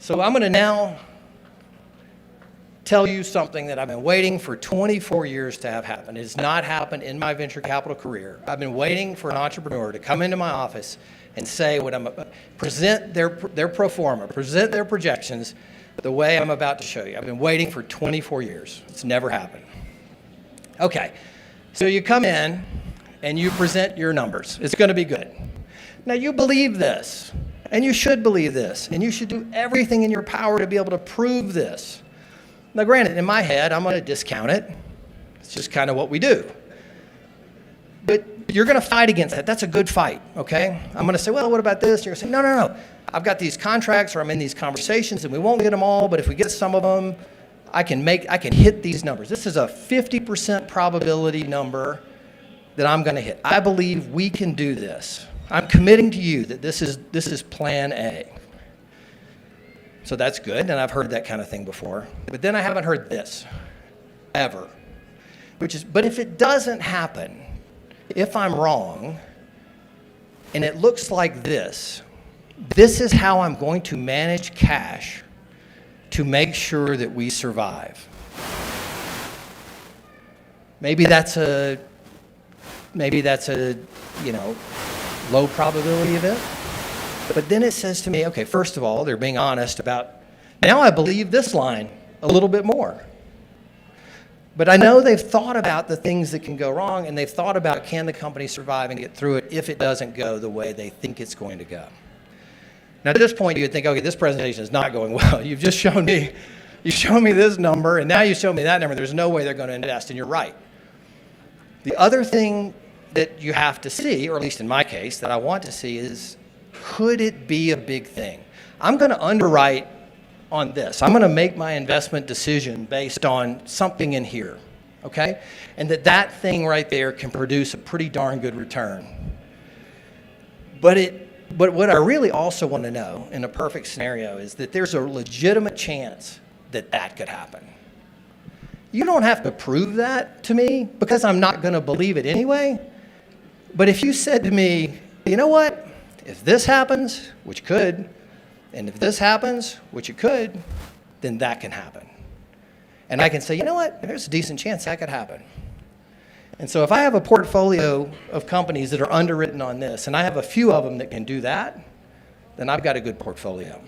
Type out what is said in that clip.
So I'm going to now tell you something that I've been waiting for 24 years to have happen. It has not happened in my venture capital career. I've been waiting for an entrepreneur to come into my office and say what present their pro forma, present their projections the way I'm about to show you. I've been waiting for 24 years. It's never happened. Okay, so you come in and you present your numbers. It's going to be good. Now you believe this, and you should believe this, and you should do everything in your power to be able to prove this. Now granted, in my head, I'm going to discount it. It's just kind of what we do. But you're going to fight against that. That's a good fight, okay? I'm going to say, well, what about this? And you're going to say, no. I've got these contracts, or I'm in these conversations, and we won't get them all, but if we get some of them, I can hit these numbers. This is a 50% probability number that I'm going to hit. I believe we can do this. I'm committing to you that this is plan A. So that's good, and I've heard that kind of thing before. But then I haven't heard this, ever. But if it doesn't happen, if I'm wrong, and it looks like this is how I'm going to manage cash to make sure that we survive. Maybe that's a low probability event. But then it says to me, okay, first of all, they're being honest about, now I believe this line a little bit more. But I know they've thought about the things that can go wrong, and they've thought about, can the company survive and get through it if it doesn't go the way they think it's going to go. Now at this point you would think, okay, this presentation is not going well. You've just shown me, this number, and now you show me that number. There's no way they're going to invest, and you're right. The other thing that you have to see, or at least in my case, that I want to see is, could it be a big thing? I'm going to underwrite on this. I'm going to make my investment decision based on something in here, okay? And that thing right there can produce a pretty darn good return. But what I really also want to know in a perfect scenario is that there's a legitimate chance that could happen. You don't have to prove that to me because I'm not going to believe it anyway. But if you said to me, you know what? If this happens, which could, and if this happens, which it could, then that can happen. And I can say, you know what? There's a decent chance that could happen. And so if I have a portfolio of companies that are underwritten on this, and I have a few of them that can do that, then I've got a good portfolio.